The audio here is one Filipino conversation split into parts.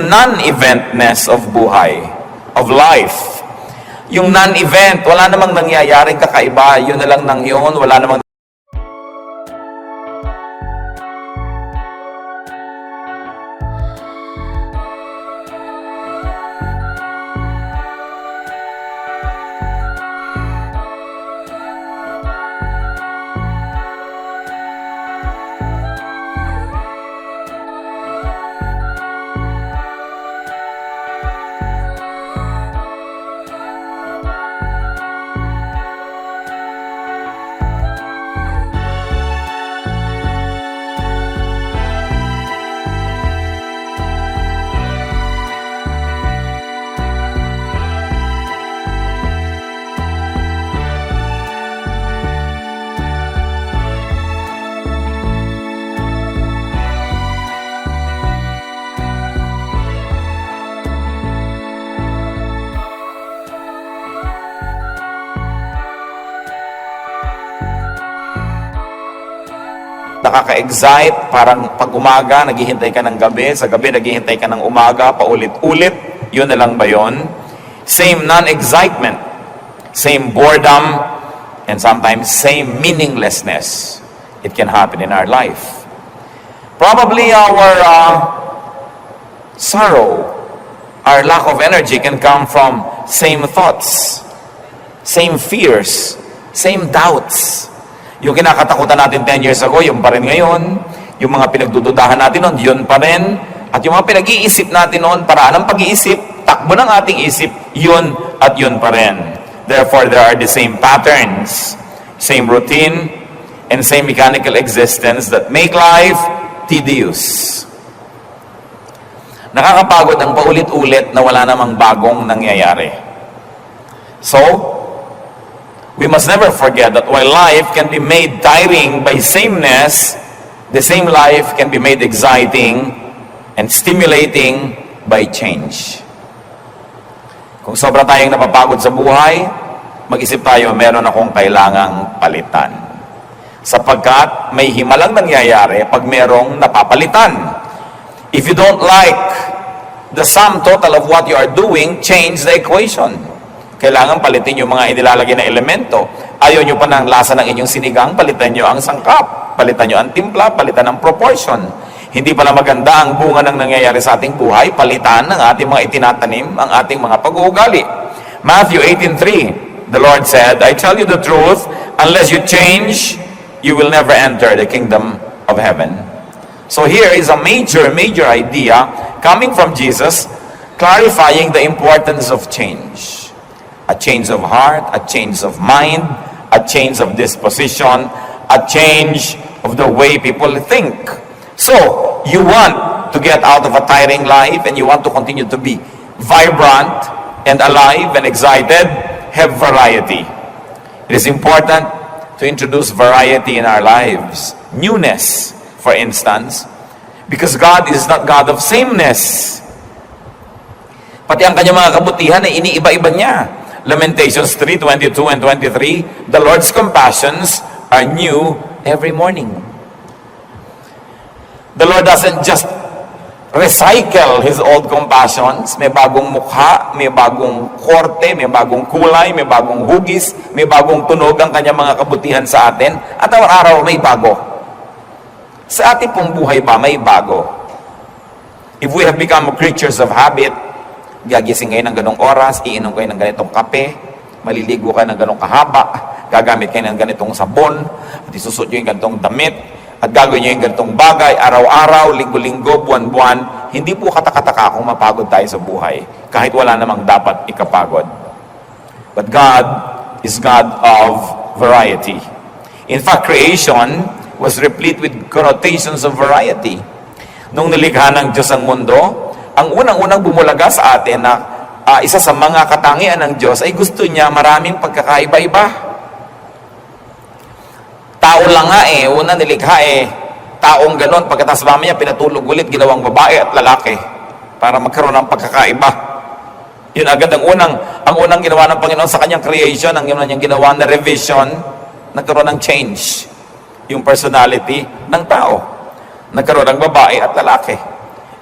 yung non-eventness of buhay, of life. Yung non-event, wala namang nangyayaring kakaiba, yun na lang nang yun, wala namang nakaka-excite, parang pag umaga, naghihintay ka ng gabi, sa gabi, naghihintay ka ng umaga, paulit-ulit, yun na lang ba yun? Same non-excitement, same boredom, and sometimes same meaninglessness. It can happen in our life. Probably our sorrow, our lack of energy can come from same thoughts, same fears, same doubts. Yung kinakatakutan natin 10 years ago, yun pa rin ngayon. Yung mga pinagdududahan natin noon, yun pa rin. At yung mga pinag-iisip natin noon, paraan ng pag-iisip, takbo ng ating isip, yun at yun pa rin. Therefore, there are the same patterns, same routine, and same mechanical existence that make life tedious. Nakakapagod ang paulit-ulit na wala namang bagong nangyayari. So, we must never forget that while life can be made tiring by sameness, the same life can be made exciting and stimulating by change. Kung sobra tayong napapagod sa buhay, mag-isip tayo, meron akong kailangang palitan. Sapagkat may himalang nangyayari pag merong napapalitan. If you don't like the sum total of what you are doing, change the equation. Kailangan palitin yung mga inilalagay na elemento. Ayaw nyo pa ng lasa ng inyong sinigang, palitan nyo ang sangkap, palitan nyo ang timpla, palitan ang proportion. Hindi pala maganda ang bunga ng nangyayari sa ating buhay, palitan ng ating mga itinatanim, ang ating mga pag-uugali. Matthew 18:3, the Lord said, I tell you the truth, unless you change, you will never enter the kingdom of heaven. So here is a major idea coming from Jesus, clarifying the importance of change. A change of heart, a change of mind, a change of disposition, a change of the way people think. So, you want to get out of a tiring life and you want to continue to be vibrant and alive and excited, have variety. It is important to introduce variety in our lives. Newness, for instance, because God is not God of sameness. Pati ang kanyang mga kabutihan ay iniiba-iba niya. Lamentations 3:22 and 23, the Lord's compassions are new every morning. The Lord doesn't just recycle His old compassions. May bagong mukha, may bagong korte, may bagong kulay, may bagong hugis, may bagong tunog ang kanyang mga kabutihan sa atin. At araw-araw may bago. Sa ating pong buhay ba, may bago. If we have become creatures of habit, gagising kayo ng ganong oras, iinom kayo ng ganitong kape, maliligo kayo ng ganong kahaba, gagamit kayo ng ganitong sabon, at isusot nyo yung ganitong damit, at gagawin nyo yung ganitong bagay, araw-araw, linggo-linggo, buwan-buwan. Hindi po katakataka kung mapagod tayo sa buhay, kahit wala namang dapat ikapagod. But God is God of variety. In fact, creation was replete with connotations of variety. Nung nilikha ng Diyos ang mundo, ang unang-unang bumulaga sa atin na isa sa mga katangian ng Diyos ay gusto niya maraming pagkakaiba-iba. Tao lang nga una nilikha taong ganon, pagkatapos mamaya pinatulog ulit, ginawang babae at lalaki para magkaroon ng pagkakaiba. Yun agad ang unang ginawa ng Panginoon sa kanyang creation, ang niyang ginawa na revision, nagkaroon ng change yung personality ng tao. Nagkaroon ng babae at lalaki.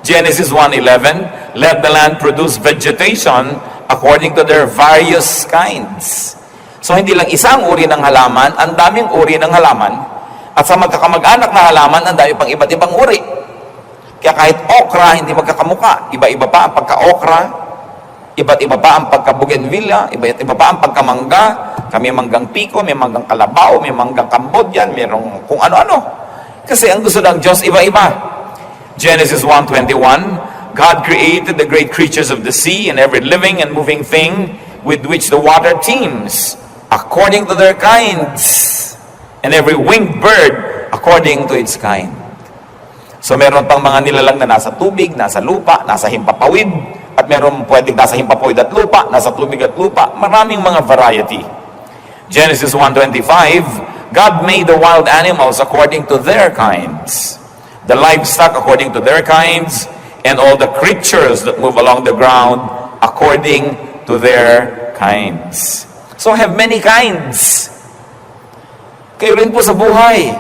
Genesis 1:11, let the land produce vegetation according to their various kinds. So hindi lang isang uri ng halaman, ang daming uri ng halaman. At sa magkakamag-anak na halaman, ang dami pang iba't ibang uri. Kaya kahit okra, hindi magkakamuka. Iba-iba pa ang pagka-okra, iba't iba pa ang pagka-bougainvillea, iba't iba pa ang pagkamangga. May manggang piko, may manggang kalabaw, may manggang Cambodian, mayroong kung ano-ano. Kasi ang gusto ng Diyos, iba-iba. Genesis 1:21, God created the great creatures of the sea and every living and moving thing with which the water teems, according to their kinds, and every winged bird according to its kind. So meron pang mga nilalang na nasa tubig, nasa lupa, nasa himpapawid, at meron pwedeng nasa himpapawid at lupa, nasa tubig at lupa. Maraming mga variety. Genesis 1:25, God made the wild animals according to their kinds, the livestock according to their kinds, and all the creatures that move along the ground according to their kinds. So have many kinds. Kayo rin po sa buhay.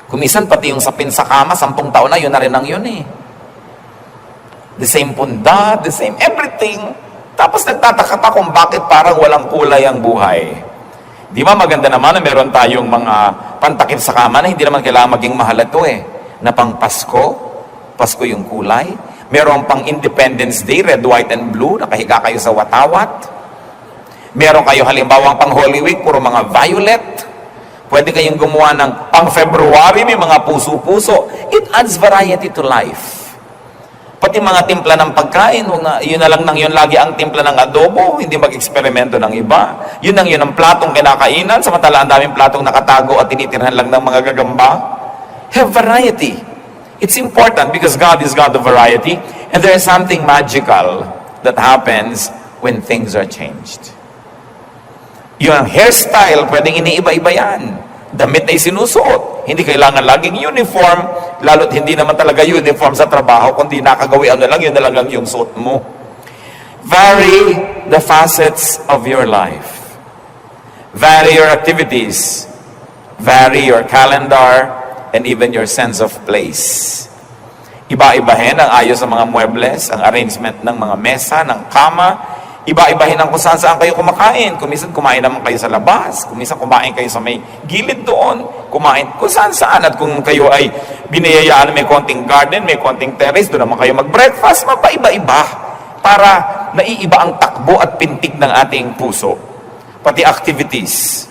Kumisan pati yung sapin sa kama, 10 taon na, yun na rin ang yun eh. The same punda, the same everything. Tapos nagtataka pa kung bakit parang walang kulay ang buhay. Di ba maganda naman na meron tayong mga pantakip sa kama na hindi naman kailangan maging mahal ito eh. Na pang Pasko, Pasko yung kulay. Meron pang Independence Day, red, white, and blue, nakahiga kayo sa watawat. Meron kayo halimbawa pang Holy Week, puro mga violet. Pwede kayong gumawa ng pang February, may mga puso-puso. It adds variety to life. Pati mga timpla ng pagkain, yun na lang nang yun lagi ang timpla ng adobo, hindi mag-eksperimento ng iba. Yun ang platong kinakainan, samantala ang daming platong nakatago at tinitirhan lang ng mga gagamba. Have variety. It's important because God is God of variety, and there is something magical that happens when things are changed. Yung hairstyle, pwedeng iniiba-iba yan. Damit na isinusuot. Hindi kailangan laging uniform, lalo't hindi naman talaga uniform sa trabaho, kundi nakagawian na lang, yun na lang yung suot mo. Vary the facets of your life. Vary your activities. Vary your calendar, and even your sense of place. Iba-ibahin ang ayos ng mga muebles, ang arrangement ng mga mesa, ng kama. Iba-ibahin ang kung saan kayo kumakain. Kuminsan kumain naman kayo sa labas. Kuminsan kumain kayo sa may gilid doon. Kumain kung saan-saan. At kung kayo ay biniyayaan may konting garden, may konting terrace, doon naman kayo mag-breakfast. Mapaiba-iba para naiiba ang takbo at pintig ng ating puso. Pati activities.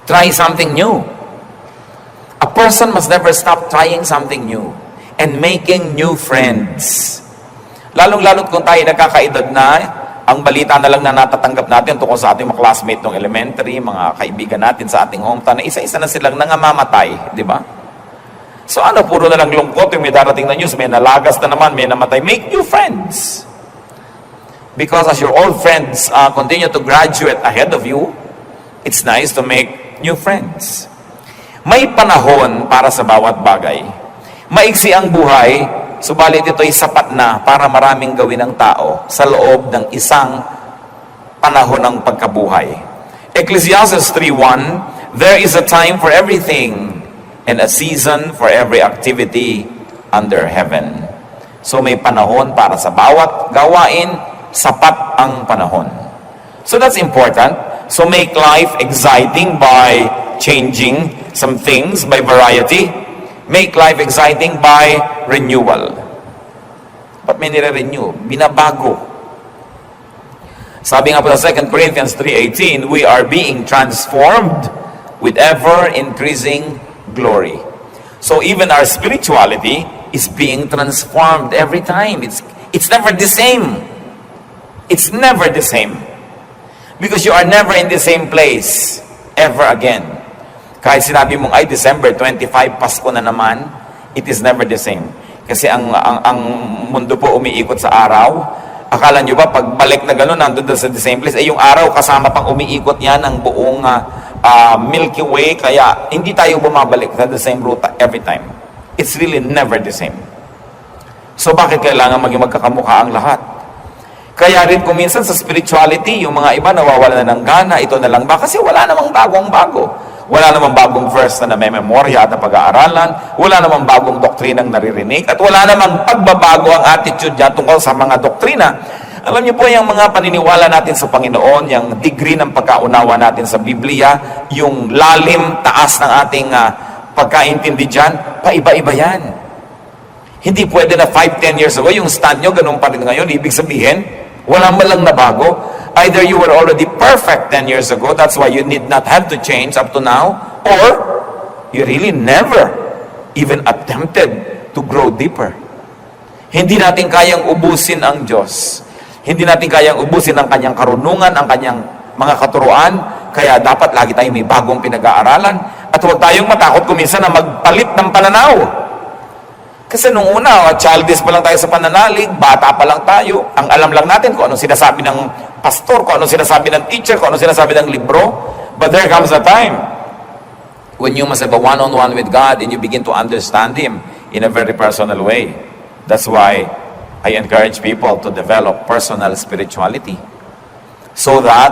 Try something new. A person must never stop trying something new and making new friends. Lalong-lalot kung tayo nagkakaedad na, ang balita na lang na natatanggap natin tungkol sa ating mga classmate ng elementary, mga kaibigan natin sa ating hometown, na isa-isa na silang nangamamatay, di ba? So ano, puro na lang lungkot yung may darating na news, may nalagas na naman, may namatay. Make new friends. Because as your old friends continue to graduate ahead of you, it's nice to make new friends. May panahon para sa bawat bagay. Maiksi ang buhay, subalit ito'y sapat na para maraming gawin ng tao sa loob ng isang panahon ng pagkabuhay. Ecclesiastes 3:1, there is a time for everything and a season for every activity under heaven. So may panahon para sa bawat gawain, sapat ang panahon. So that's important. So make life exciting by changing some things, by variety. Make life exciting by renewal. Ba't may nire-renew? Binabago. Sabi nga po sa 2 Corinthians 3:18, we are being transformed with ever-increasing glory. So even our spirituality is being transformed every time. It's never the same. It's never the same. Because you are never in the same place ever again. Kahit sinabi mong, ay, December 25, Pasko na naman, it is never the same. Kasi ang mundo po umiikot sa araw. Akala nyo ba, pag balik na gano'n, nandun sa the same place, ay yung araw kasama pang umiikot yan ang buong Milky Way, kaya hindi tayo bumabalik sa the same route every time. It's really never the same. So bakit kailangan maging magkakamukha ang lahat? Kaya rin kuminsan sa spirituality, yung mga iba nawawala na ng gana, ito na lang ba? Kasi wala namang bagong bago. Wala namang bagong verse na memorya at pag-aaralan. Wala namang bagong doktrinang naririnig. At wala namang pagbabago ang attitude niya tungkol sa mga doktrina. Alam niyo po, yung mga paniniwala natin sa Panginoon, yung degree ng pagkaunawa natin sa Biblia, yung lalim, taas ng ating pagkaintindi dyan, paiba-iba yan. Hindi pwede na 5-10 years ago, yung stand nyo, ganun pa rin ngayon. Ibig sabihin, wala man lang na bago. Either you were already perfect 10 years ago, that's why you need not have to change up to now, or you really never even attempted to grow deeper. Hindi natin kayang ubusin ang Diyos. Hindi natin kayang ubusin ang kanyang karunungan, ang kanyang mga katuruan, kaya dapat lagi tayong may bagong pinag-aaralan, at huwag tayong matakot kuminsan na magpalit ng pananaw. Kasi nung una, childish pa lang tayo sa pananalig, bata pa lang tayo, ang alam lang natin kung anong sinasabi ng pastor, kung anong sinasabi ng teacher, kung anong sinasabi ng libro. But there comes a time when you must have a one-on-one with God and you begin to understand Him in a very personal way. That's why I encourage people to develop personal spirituality so that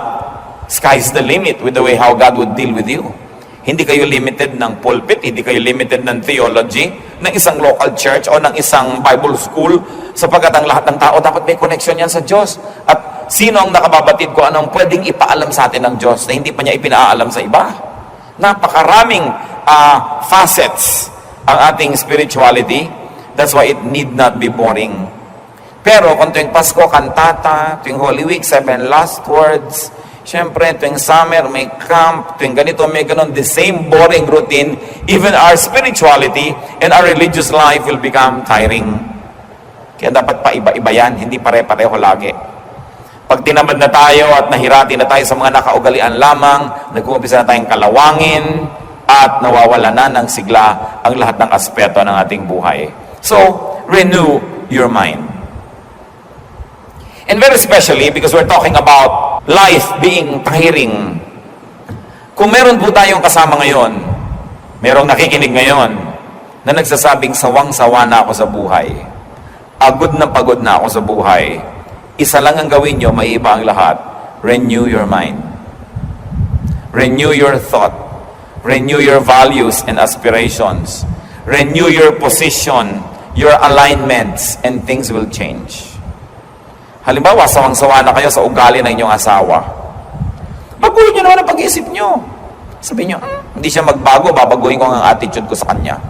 sky's the limit with the way how God would deal with you. Hindi kayo limited ng pulpit, hindi kayo limited ng theology, ng isang local church o ng isang Bible school, sapagkat ang lahat ng tao dapat may connection yan sa Diyos. At sino ang nakababatid ko anong pwedeng ipaalam sa atin ng Diyos na hindi pa niya ipinaalam sa iba? Napakaraming facets ang ating spirituality. That's why it need not be boring. Pero kung tuwing Pasko, kantata, tuwing Holy Week, 7 last words, siyempre, tuwing summer, may camp, tuwing ganito, may ganon, the same boring routine, even our spirituality and our religious life will become tiring. Kaya dapat paiba-iba yan, hindi pare-pareho lagi. Pag tinamad na tayo at nahirati na tayo sa mga nakaugalian lamang, nag-uumpisa na tayong kalawangin, at nawawala na ng sigla ang lahat ng aspeto ng ating buhay. So, renew your mind. And very especially because we're talking about life being tiring. Kung meron po tayong kasama ngayon, merong nakikinig ngayon na nagsasabing sawang-sawa na ako sa buhay, pagod na ako sa buhay, isa lang ang gawin nyo, may iba ang lahat, renew your mind. Renew your thought. Renew your values and aspirations. Renew your position, your alignments, and things will change. Halimbawa, sawang-sawa na kayo sa ugali ng inyong asawa. Baguhin nyo naman ang pag-iisip nyo. Sabihin nyo, hindi siya magbago, babaguhin ko ang attitude ko sa kanya.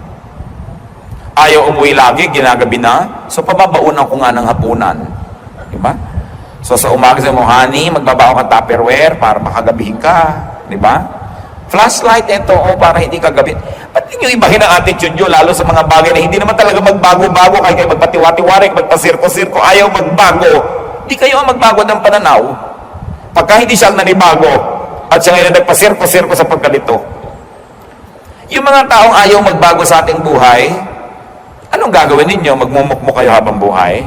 Ayaw umuwi lagi, ginagabi na, so pababaunan ko nga ng hapunan. Diba? So sa umaga sa mo, honey, magbabaon ka Tupperware para makagabihin ka. Diba? Flashlight, ito, para hindi kagabit. Ba't nyo ibahin ang attitude nyo, lalo sa mga bagay na hindi naman talaga magbago-bago, kaya kayo magpatiwati-wari, magpasirko-sirko, ayaw magbago. Hindi kayo ang magbago ng pananaw. Pagka hindi siya ang nanibago, at siya ngayon nagpasirko-sirko sa pagkalito. Yung mga taong ayaw magbago sa ating buhay, anong gagawin ninyo? Magmumukmo kayo habang buhay?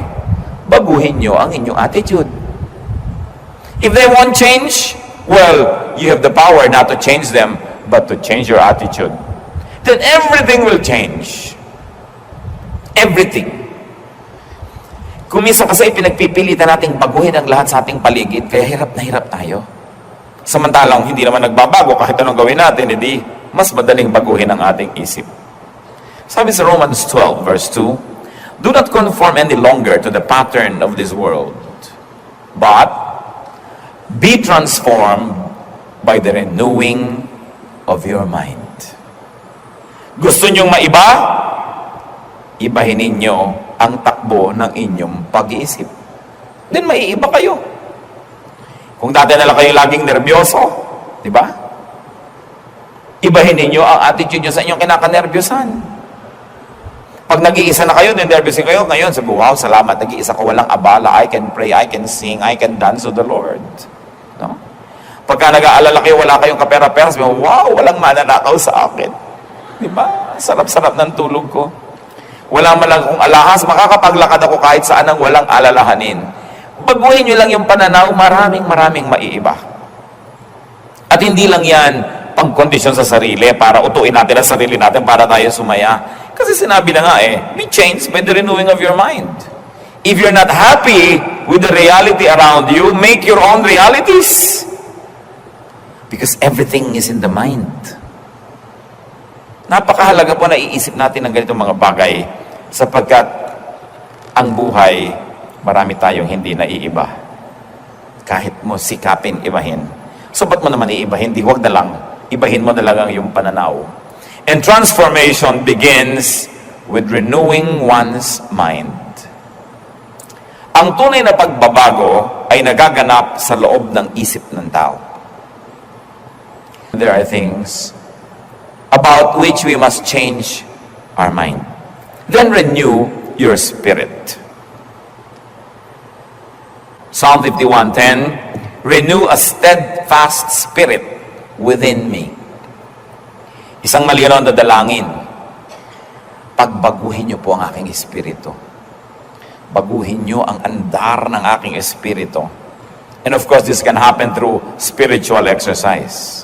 Baguhin nyo ang inyong attitude. If they won't change, well, you have the power not to change them, but to change your attitude. Then everything will change. Everything. Kung minsan kasi pinagpipilitan nating baguhin ang lahat sa ating paligid, kaya hirap na hirap tayo. Samantalang hindi naman nagbabago kahit anong gawin natin, hindi mas madaling baguhin ang ating isip. Sabi sa Romans 12 verse 2, do not conform any longer to the pattern of this world, but be transformed by the renewing of your mind. Gusto nyong maiba? Ibahin ninyo ang takbo ng inyong pag-iisip. Then maiiba kayo. Kung dati na lang kayo laging nervyoso, di ba? Ibahin ninyo ang attitude nyo sa inyong kinakanervyosan. Pag nag-iisa na kayo, nervyosin kayo, ngayon sabi, wow, salamat, nag-iisa ko, walang abala, I can pray, I can sing, I can dance to the Lord. No? Pagka nag-aalala kayo, wala kayong kapera-pera, sabi, wow, walang mananakaw sa akin. Di ba? Sarap-sarap ng tulog ko. Wala man lang kung alahas, makakapaglakad ako kahit saan ang walang alalahanin. Baguhin nyo lang yung pananaw, maraming maiiba. At hindi lang yan pangkondisyon sa sarili para utuin natin ang sarili natin para tayo sumaya. Kasi sinabi na nga be changed by the renewing of your mind. If you're not happy with the reality around you, make your own realities. Because everything is in the mind. Napakahalaga po na iisip natin ng ganitong mga bagay sapagkat ang buhay, marami tayong hindi naiiba. Kahit mo sikapin ibahin. So ba't mo naman iibahin? Di wag na lang. Ibahin mo na lang ang iyong pananaw. And transformation begins with renewing one's mind. Ang tunay na pagbabago ay nagaganap sa loob ng isip ng tao. There are things about which we must change our mind. Then renew your spirit. Psalm 51:10, renew a steadfast spirit within me. Isang malinaw na dalangin. Pagbaguhin niyo po ang aking espiritu. Baguhin niyo ang andar ng aking espiritu. And of course, this can happen through spiritual exercise.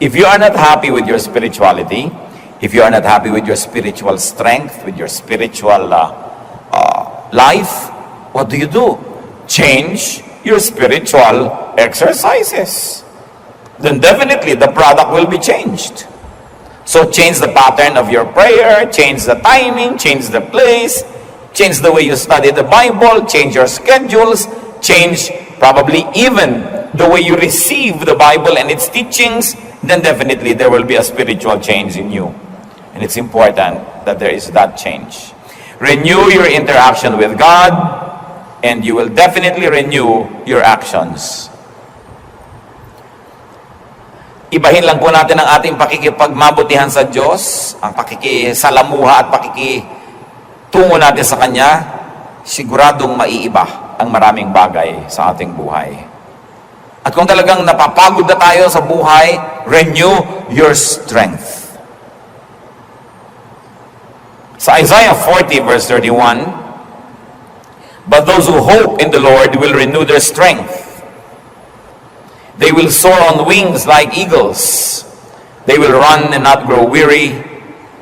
If you are not happy with your spirituality, if you are not happy with your spiritual strength, with your spiritual life, what do? Change your spiritual exercises. Then definitely the product will be changed. So change the pattern of your prayer, change the timing, change the place, change the way you study the Bible, change your schedules, change probably even the way you receive the Bible and its teachings, then definitely there will be a spiritual change in you. And it's important that there is that change. Renew your interaction with God, and you will definitely renew your actions. Ibahin lang po natin ang ating pakikipagmabutihan sa Diyos, ang pakikisalamuha at pakikitungo natin sa Kanya, siguradong maiiba ang maraming bagay sa ating buhay. At kung talagang napapagod na tayo sa buhay, renew your strength. Sa Isaiah 40 verse 31, but those who hope in the Lord will renew their strength. They will soar on wings like eagles. They will run and not grow weary.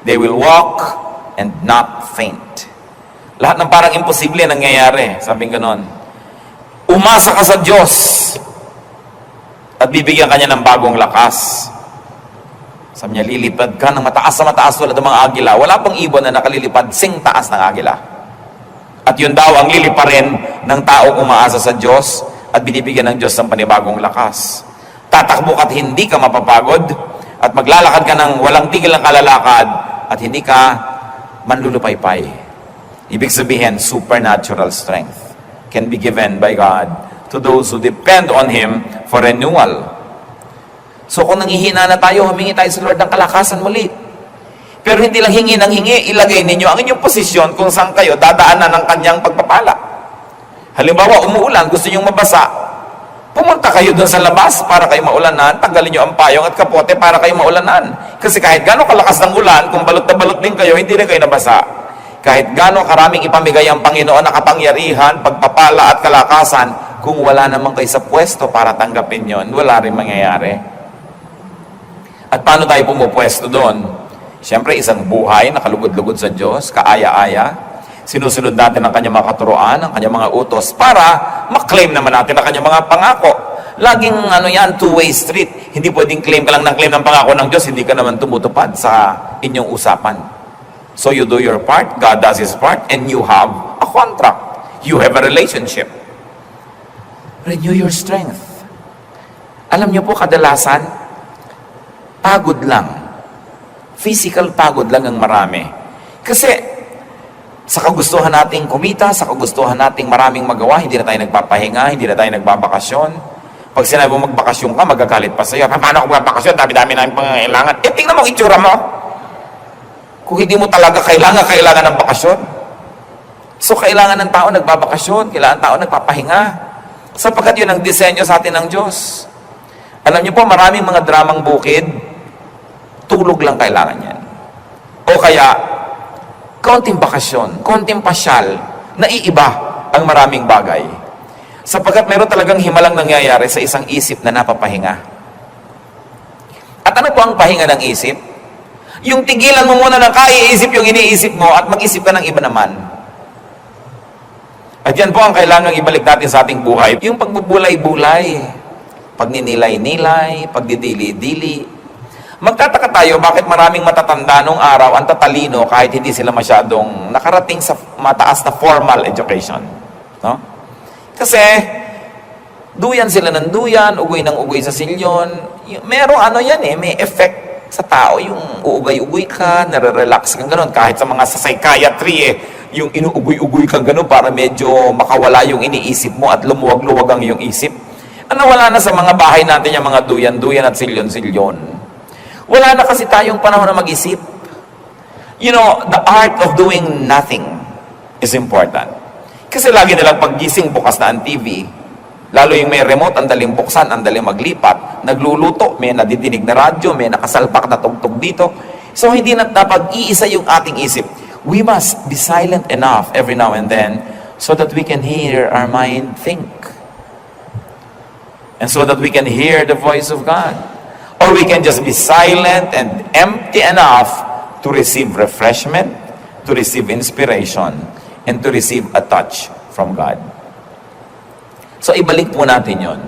They will walk and not faint. Lahat ng parang imposible nangyayari. Sabing ganon. Umasa ka sa Diyos at bibigyan ka niya ng bagong lakas. Sabi niya, lilipad ka ng mataas sa mataas tulad ng mga agila. Wala pang ibon na nakalilipad sing taas ng agila. At yun daw ang liliparin ng taong umaasa sa Diyos at binibigyan ng Diyos ng panibagong lakas. Tatakbo ka at hindi ka mapapagod at maglalakad ka ng walang tigil ng kalalakad at hindi ka manlulupaypay. Ibig sabihin, supernatural strength can be given by God to those who depend on Him for renewal. So kung nanghihina na tayo, humingi tayo sa Lord ng kalakasan muli. Pero hindi lang hingi ng hingi, ilagay ninyo ang inyong posisyon kung saan kayo dadaanan ng kanyang pagpapala. Halimbawa, umuulan, gusto nyong mabasa, pumunta kayo doon sa labas para kayo maulanan, tanggalin nyo ang payong at kapote para kayo maulanan. Kasi kahit gano'ng kalakas ng ulan, kung balot na balot din kayo, hindi rin kayo nabasa. Kahit gano'ng karaming ipamigay ang Panginoon na kapangyarihan, pagpapala at kalakasan, kung wala naman kayo sa pwesto para tanggapin yon, wala rin mangyayari. At paano tayo pumupwesto doon? Siyempre, isang buhay na kalugod-lugod sa Diyos, kaaya-aya. Sinusunod natin ang kanyang mga katuroan, ang kanyang mga utos, para maklaim naman natin ang kanyang mga pangako. Laging two-way street. Hindi pwedeng claim ka lang ng claim ng pangako ng Diyos, hindi ka naman tumutupad sa inyong usapan. So you do your part, God does His part, and you have a contract. You have a relationship. Renew your strength. Alam niyo po, kadalasan, pagod lang. Physical pagod lang ang marami. Kasi, sa kagustuhan nating kumita, sa kagustuhan nating maraming magawa, hindi na tayo nagpapahinga, hindi na tayo nagbabakasyon. Pag sinabi mo magbakasyon ka, magagalit pa sa'yo. Paano ako magbakasyon? Dami-dami na yung pangangailangan. Tingnan mo ang itsura mo. Kung hindi mo talaga kailangan ng bakasyon. So, kailangan ng tao nagbabakasyon, kailangan ng tao nagpapahinga. Sapagkat yun ang disenyo sa atin ng Diyos. Alam niyo po, maraming mga dramang bukid, tulog lang kailangan yan. O kaya, konting bakasyon, konting pasyal, naiiba ang maraming bagay. Sapagkat meron talagang himalang nangyayari sa isang isip na napapahinga. At ano po ang pahinga ng isip? Yung tigilan mo muna ng kaiisip yung iniisip mo at mag-isip ka ng iba naman. At yan po ang kailangang ibalik natin sa ating buhay. Yung pagbubulay-bulay, pagninilay-nilay, pagdidili-dili. Magtataka tayo bakit maraming matatanda nung araw ang tatalino kahit hindi sila masyadong nakarating sa mataas na formal education. No? Kasi, duyan sila ng duyan, ugoy ng ugoy sa silyon. Merong ano yan may effect sa tao. Yung uugay-ugoy ka, nare-relax kang gano'n. Kahit sa mga sa psychiatry yung inuugoy-ugoy kang gano'n para medyo makawala yung iniisip mo at lumuwag-luwag ang iyong isip. Wala na sa mga bahay natin yung mga duyan-duyan at silyon-silyon. Wala na kasi tayong panahon na mag-isip. You know, the art of doing nothing is important. Kasi lagi nilang paggising bukas na ang TV, lalo yung may remote, ang daling buksan, ang daling maglipat, nagluluto, may nadidinig na radyo, may nakasalpak na tugtog dito. So hindi na napag-iisa yung ating isip. We must be silent enough every now and then so that we can hear our mind think. And so that we can hear the voice of God. Or we can just be silent and empty enough to receive refreshment, to receive inspiration, and to receive a touch from God. So ibalik po natin yon.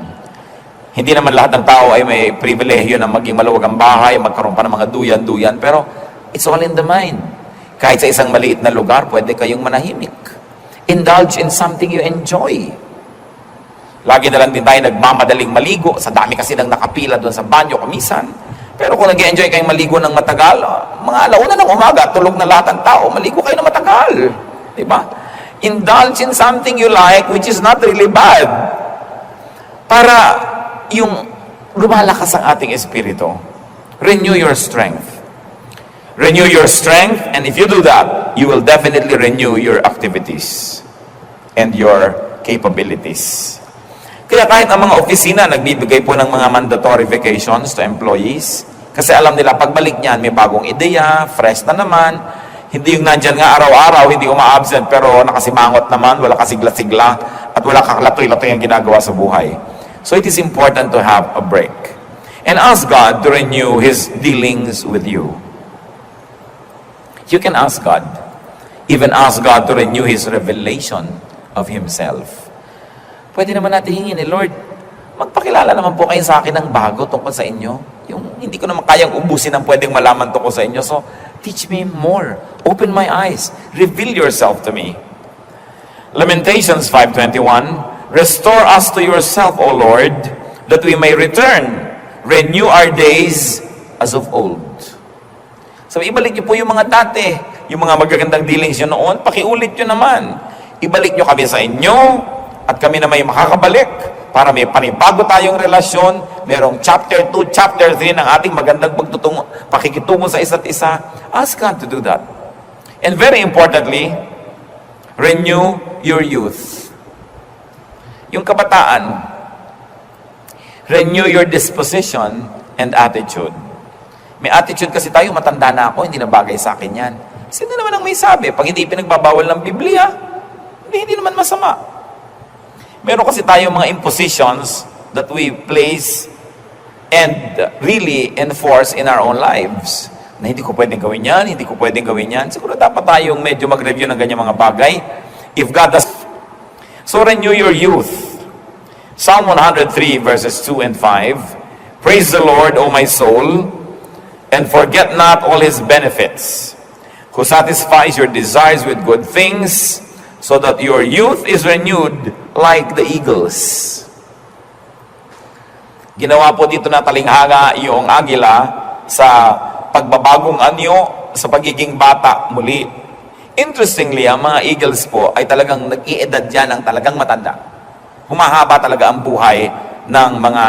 Hindi naman lahat ng tao ay may pribilehyo na maging maluwag ang bahay, magkaroon pa ng mga duyan-duyan, pero it's all in the mind. Kahit sa isang maliit na lugar, pwede kayong manahimik. Indulge in something you enjoy. Lagi na lang din tayo nagmamadaling maligo. Sa dami kasi nang nakapila doon sa banyo kumisan. Pero kung nag-enjoy kayong maligo ng matagal, mga alauna ng umaga, tulog na lahat ng tao, maligo kayo ng matagal. Diba? Indulge in something you like, which is not really bad. Para yung lumalakas ang ating espiritu. Renew your strength. Renew your strength, and if you do that, you will definitely renew your activities and your capabilities. Kaya kahit ang mga opisina, nagbibigay po ng mga mandatory vacations to employees. Kasi alam nila, pagbalik niyan, may bagong ideya, fresh na naman. Hindi yung nandyan nga araw-araw, hindi uma-absent, pero nakasimangot naman, wala kasigla-sigla, at wala kaklatoy-latoy ang ginagawa sa buhay. So it is important to have a break. And ask God to renew His dealings with you. You can ask God. Even ask God to renew His revelation of Himself. Pwede naman natin hingin, Lord, magpakilala naman po kayo sa akin ng bago tungkol sa inyo. Yung hindi ko naman kayang ubusin ang pwedeng malaman tungkol sa inyo. So, teach me more. Open my eyes. Reveal yourself to me. Lamentations 5:21, restore us to yourself, O Lord, that we may return. Renew our days as of old. So, ibalik niyo po yung mga dati, yung mga magagandang dealings nyo noon, pakiulit nyo naman. Ibalik nyo kami sa inyo, at kami na may makakabalik para may panibago tayong relasyon. Merong chapter 2, chapter 3 ng ating magandang pakikitungo sa isa't isa. Ask God to do that. And very importantly, renew your youth. Yung kabataan, renew your disposition and attitude. May attitude kasi tayo, matanda na ako, hindi na bagay sa akin yan. Sino naman ang may sabi? Pag hindi pinagbabawal ng Biblia, hindi naman masama. Meron kasi tayong mga impositions that we place and really enforce in our own lives. Na hindi ko pwedeng gawin yan, hindi ko pwedeng gawin yan. Siguro dapat tayong medyo mag-review ng ganyan mga bagay. If God does... So renew your youth. Psalm 103 verses 2 and 5. Praise the Lord, O my soul, and forget not all His benefits, who satisfies your desires with good things, so that your youth is renewed like the eagles. Ginawa po dito na talinghanga yung agila sa pagbabagong anyo sa pagiging bata muli. Interestingly, ang mga eagles po ay talagang nag-iedad yan ng talagang matanda. Humahaba talaga ang buhay ng mga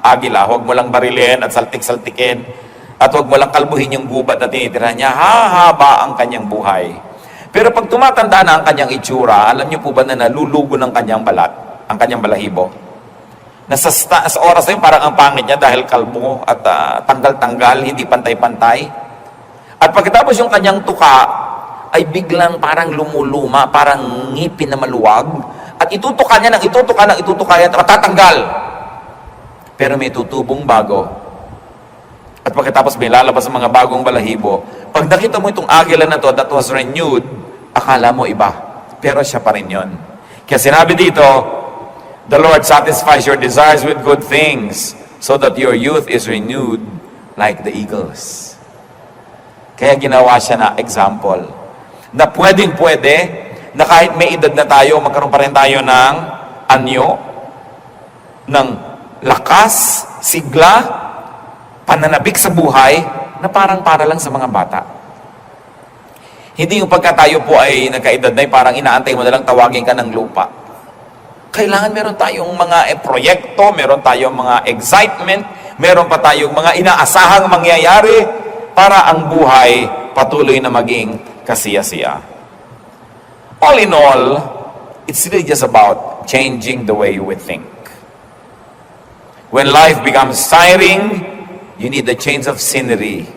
agila. Huwag mo lang barilin at saltik-saltikin. At huwag mo lang kalbuhin yung gubat na tinitira niya. Hahaba ang kanyang buhay. Pero pag tumatanda na ang kanyang itsura, alam niyo po ba na nalulugo ng kanyang balat, ang kanyang balahibo? Sa oras na yun, parang ang pangit niya dahil kalbo at tanggal-tanggal, hindi pantay-pantay. At pagkatapos yung kanyang tuka, ay biglang parang lumuluma, parang ngipin na maluwag, at itutuka niya ng itutuka niya, at tatanggal. Pero may tutubong bago. At pagkatapos may lalabas ang mga bagong balahibo. Pag nakita mo itong agila na to that was renewed, akala mo iba. Pero siya pa rin yun. Kaya sinabi dito, the Lord satisfies your desires with good things, so that your youth is renewed like the eagles. Kaya ginawa siya na example, na pwedeng-pwede, na kahit may edad na tayo, magkaroon pa rin tayo ng anyo, ng lakas, sigla, pananabik sa buhay, na parang para lang sa mga bata. Hindi yung pagka tayo po ay nagkaedad na, parang inaantay mo na lang tawagin ka ng lupa. Kailangan meron tayong mga proyekto, meron tayong mga excitement, meron pa tayong mga inaasahang mangyayari para ang buhay patuloy na maging kasiya-siya. All in all, it's really just about changing the way we think. When life becomes tiring, you need a change of scenery.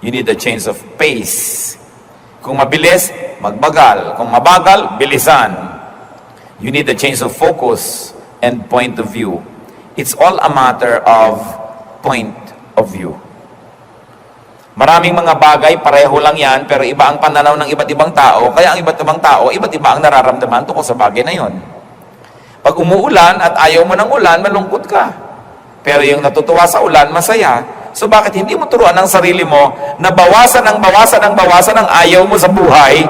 You need a change of pace. Kung mabilis, magbagal. Kung mabagal, bilisan. You need a change of focus and point of view. It's all a matter of point of view. Maraming mga bagay, pareho lang yan, pero iba ang pananaw ng iba't ibang tao, kaya ang iba't ibang tao, iba't iba ang nararamdaman tungkol sa bagay na yon. Pag umuulan at ayaw mo ng ulan, malungkot ka. Pero yung natutuwa sa ulan, masaya. So bakit hindi mo turuan ang sarili mo na bawasan ang ayaw mo sa buhay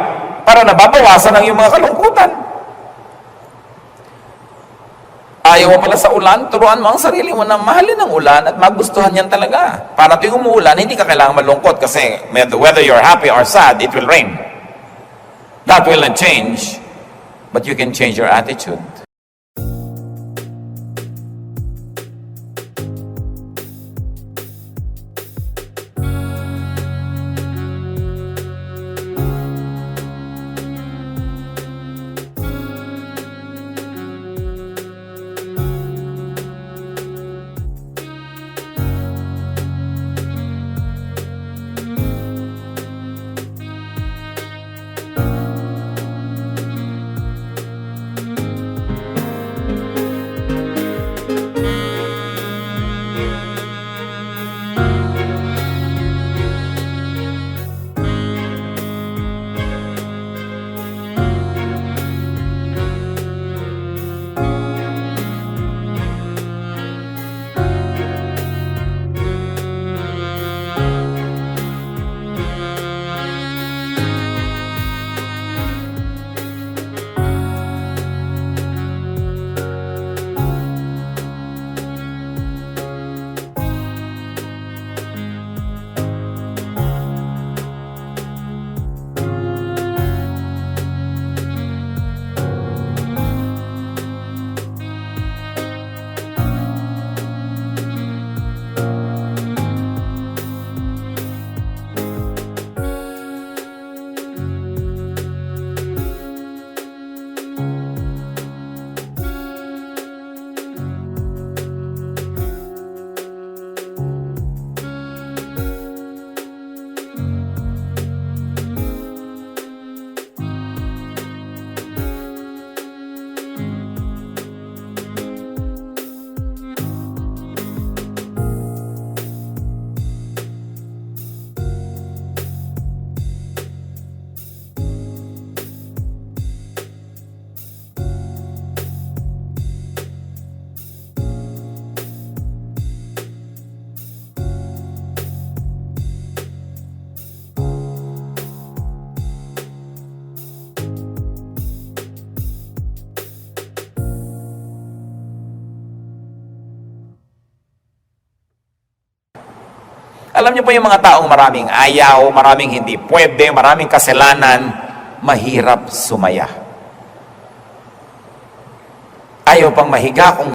para nababawasan ang iyong mga kalungkutan? Ayaw mo pala sa ulan, turuan mo ang sarili mo na mahalin ang ulan at magustuhan yan talaga. Para tuwing umuulan, hindi ka kailangang malungkot kasi whether you're happy or sad, it will rain. That will not change, but you can change your attitude. Alam niyo po yung mga taong maraming ayaw, maraming hindi pwede, maraming kasalanan, mahirap sumaya. Ayaw pang mahiga kung